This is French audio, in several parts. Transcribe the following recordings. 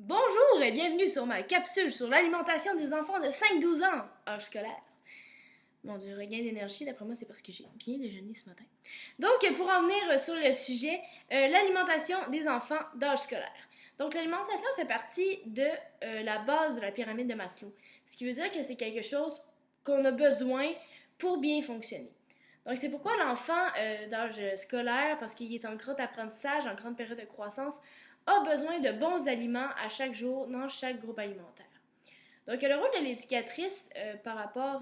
Bonjour et bienvenue sur ma capsule sur l'alimentation des enfants de 5-12 ans, âge scolaire. Mon Dieu, regain d'énergie, d'après moi, c'est parce que j'ai bien déjeuné ce matin. Donc, pour en venir sur le sujet, l'alimentation des enfants d'âge scolaire. Donc, l'alimentation fait partie de la base de la pyramide de Maslow, ce qui veut dire que c'est quelque chose qu'on a besoin pour bien fonctionner. Donc, c'est pourquoi l'enfant d'âge scolaire, parce qu'il est en grand apprentissage, en grande période de croissance, a besoin de bons aliments à chaque jour dans chaque groupe alimentaire. Donc, le rôle de l'éducatrice par rapport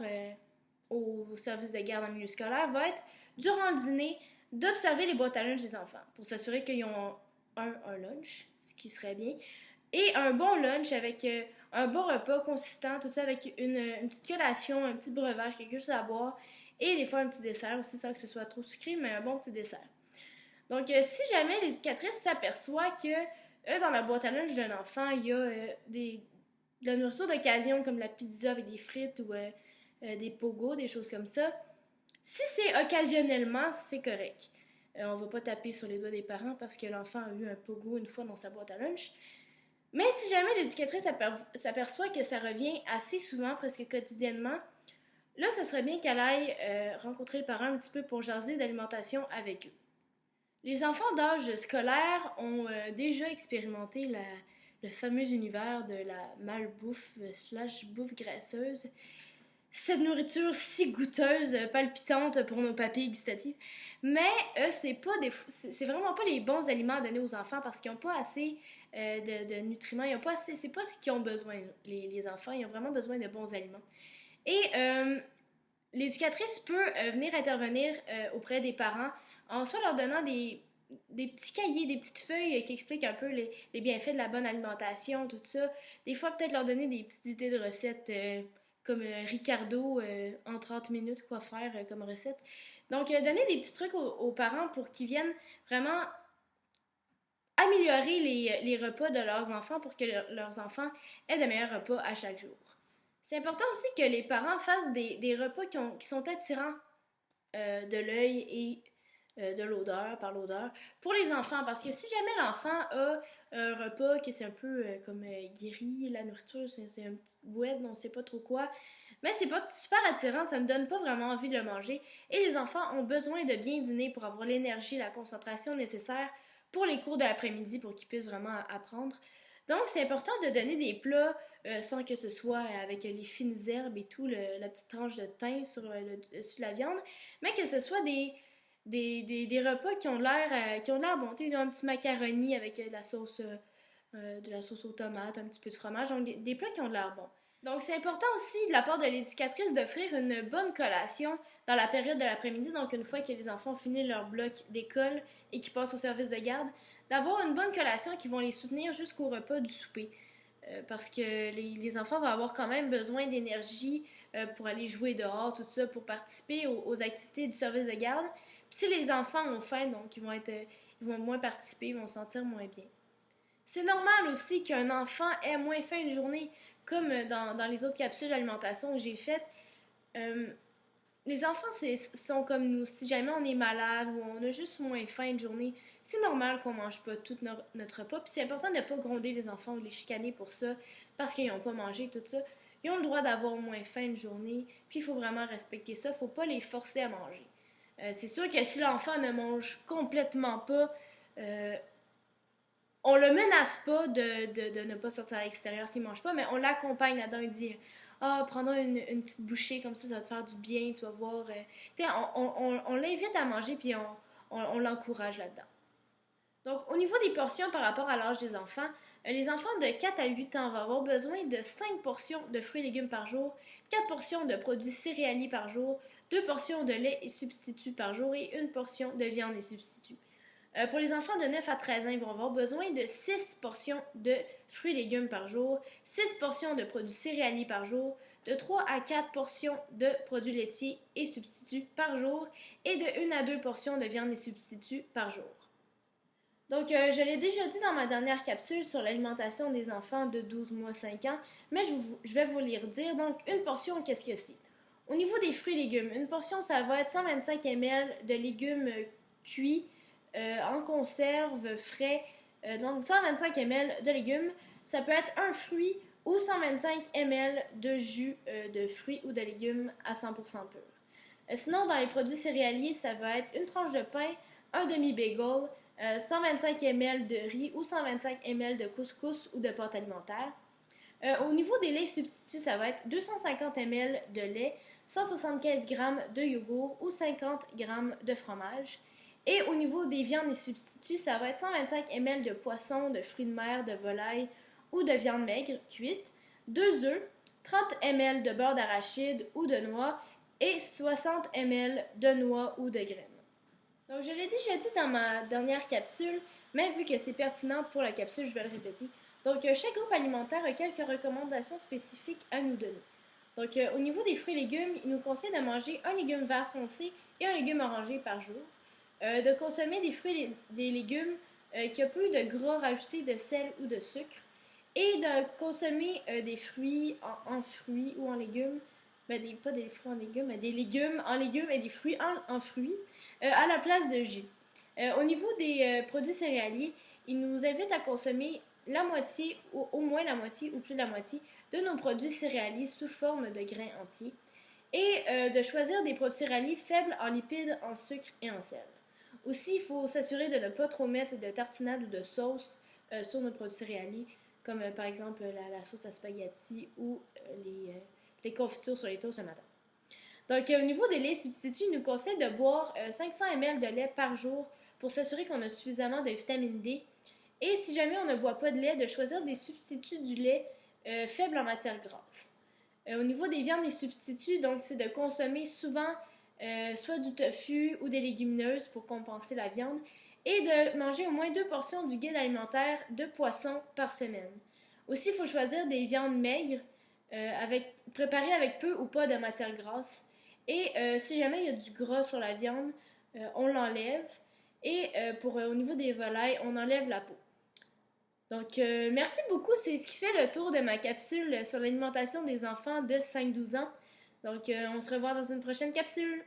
au service de garde en milieu scolaire va être, durant le dîner, d'observer les boîtes à lunch des enfants pour s'assurer qu'ils ont un lunch, ce qui serait bien, et un bon lunch avec un bon repas consistant, tout ça avec une petite collation, un petit breuvage, quelque chose à boire, et des fois un petit dessert aussi, sans que ce soit trop sucré, mais un bon petit dessert. Donc, si jamais l'éducatrice s'aperçoit que dans la boîte à lunch d'un enfant, il y a de la nourriture d'occasion comme la pizza avec des frites ou des pogos, des choses comme ça, si c'est occasionnellement, c'est correct. On va pas taper sur les doigts des parents parce que l'enfant a eu un pogo une fois dans sa boîte à lunch. Mais si jamais l'éducatrice s'aperçoit que ça revient assez souvent, presque quotidiennement, là, ça serait bien qu'elle aille rencontrer le parent un petit peu pour jaser d'alimentation avec eux. Les enfants d'âge scolaire ont déjà expérimenté le fameux univers de la malbouffe slash bouffe graisseuse. Cette nourriture si goûteuse, palpitante pour nos papilles gustatives. Mais c'est vraiment pas les bons aliments à donner aux enfants parce qu'ils n'ont pas assez de nutriments. Ils ont pas assez, c'est pas ce qu'ils ont besoin, les enfants. Ils ont vraiment besoin de bons aliments. Et l'éducatrice peut venir intervenir auprès des parents en soit leur donnant des petits cahiers, des petites feuilles qui expliquent un peu les bienfaits de la bonne alimentation, tout ça. Des fois, peut-être leur donner des petites idées de recettes comme Ricardo en 30 minutes, quoi faire comme recette. Donc, donner des petits trucs aux parents pour qu'ils viennent vraiment améliorer les repas de leurs enfants pour que leurs enfants aient de meilleurs repas à chaque jour. C'est important aussi que les parents fassent des repas qui sont attirants de l'œil et de l'odeur, par l'odeur, pour les enfants. Parce que si jamais l'enfant a un repas qui c'est un peu comme guéri, la nourriture, c'est un petit bouette, on ne sait pas trop quoi, mais c'est pas super attirant, ça ne donne pas vraiment envie de le manger. Et les enfants ont besoin de bien dîner pour avoir l'énergie et la concentration nécessaires pour les cours de l'après-midi pour qu'ils puissent vraiment apprendre. Donc, c'est important de donner des plats sans que ce soit avec les fines herbes et tout, la petite tranche de thym sur le dessus de la viande, mais que ce soit des repas qui ont l'air bon. Tu sais, un petit macaroni avec de la sauce aux tomates, un petit peu de fromage, donc des plats qui ont de l'air bons. Donc, c'est important aussi de la part de l'éducatrice d'offrir une bonne collation dans la période de l'après-midi, donc une fois que les enfants ont fini leur bloc d'école et qu'ils passent au service de garde, d'avoir une bonne collation qui vont les soutenir jusqu'au repas du souper. Parce que les enfants vont avoir quand même besoin d'énergie pour aller jouer dehors, tout ça, pour participer aux activités du service de garde. Puis si les enfants ont faim, donc ils vont moins participer, ils vont se sentir moins bien. C'est normal aussi qu'un enfant ait moins faim une journée, comme dans les autres capsules d'alimentation que j'ai faites. Euh, les enfants sont comme nous. Si jamais on est malade ou on a juste moins faim une journée, c'est normal qu'on mange pas tout notre repas. Puis c'est important de ne pas gronder les enfants ou les chicaner pour ça, parce qu'ils n'ont pas mangé tout ça. Ils ont le droit d'avoir moins faim une journée, puis il faut vraiment respecter ça. Il ne faut pas les forcer à manger. C'est sûr que si l'enfant ne mange complètement pas, on le menace pas de ne pas sortir à l'extérieur s'il mange pas, mais on l'accompagne là-dedans. Il dit prendons une petite bouchée, comme ça va te faire du bien, tu vas voir. On l'invite à manger, puis on l'encourage là-dedans. Donc, au niveau des portions par rapport à l'âge des enfants, les enfants de 4 à 8 ans vont avoir besoin de 5 portions de fruits et légumes par jour, 4 portions de produits céréaliers par jour, 2 portions de lait et substituts par jour et une portion de viande et substituts. Pour les enfants de 9 à 13 ans, ils vont avoir besoin de 6 portions de fruits et légumes par jour, 6 portions de produits céréaliers par jour, de 3 à 4 portions de produits laitiers et substituts par jour et de 1 à 2 portions de viande et substituts par jour. Donc, je l'ai déjà dit dans ma dernière capsule sur l'alimentation des enfants de 12 mois 5 ans, mais je vais vous les redire. Donc, une portion, qu'est-ce que c'est? Au niveau des fruits et légumes, une portion, ça va être 125 ml de légumes cuits en conserve, frais, Donc 125 ml de légumes, ça peut être un fruit ou 125 ml de jus de fruits ou de légumes à 100% pur. Sinon, dans les produits céréaliers, ça va être une tranche de pain, un demi-bagel, 125 ml de riz ou 125 ml de couscous ou de pâte alimentaire. Au niveau des laits substituts, ça va être 250 ml de lait, 175 g de yogourt ou 50 g de fromage. Et au niveau des viandes et substituts, ça va être 125 ml de poisson, de fruits de mer, de volaille ou de viande maigre cuite, 2 œufs, 30 ml de beurre d'arachide ou de noix et 60 ml de noix ou de graines. Donc, je l'ai déjà dit dans ma dernière capsule, mais vu que c'est pertinent pour la capsule, je vais le répéter. Donc, chaque groupe alimentaire a quelques recommandations spécifiques à nous donner. Donc, au niveau des fruits et légumes, il nous conseille de manger un légume vert foncé et un légume orangé par jour, de consommer des fruits et des légumes qui ont peu de gras rajoutés de sel ou de sucre, et de consommer des fruits en fruits ou en légumes, pas des fruits en légumes, mais des légumes en légumes et des fruits en fruits à la place de jus. Au niveau des produits céréaliers, il nous invite à consommer la moitié, ou au moins la moitié, ou plus de la moitié, de nos produits céréaliers sous forme de grains entiers, et de choisir des produits céréaliers faibles en lipides, en sucre et en sel. Aussi, il faut s'assurer de ne pas trop mettre de tartinade ou de sauce sur nos produits céréaliers, comme par exemple la sauce à spaghetti ou les confitures sur les toasts le matin. Donc, au niveau des laits substituts, il nous conseille de boire 500 ml de lait par jour pour s'assurer qu'on a suffisamment de vitamine D. Et si jamais on ne boit pas de lait, de choisir des substituts du lait faibles en matière grasse. Au niveau des viandes et substituts, donc c'est de consommer souvent soit du tofu ou des légumineuses pour compenser la viande, et de manger au moins 2 portions du guide alimentaire de poisson par semaine. Aussi, il faut choisir des viandes maigres, préparées avec peu ou pas de matière grasse. Et si jamais il y a du gras sur la viande, on l'enlève. Et au niveau des volailles, on enlève la peau. Donc, merci beaucoup. C'est ce qui fait le tour de ma capsule sur l'alimentation des enfants de 5-12 ans. Donc, on se revoit dans une prochaine capsule.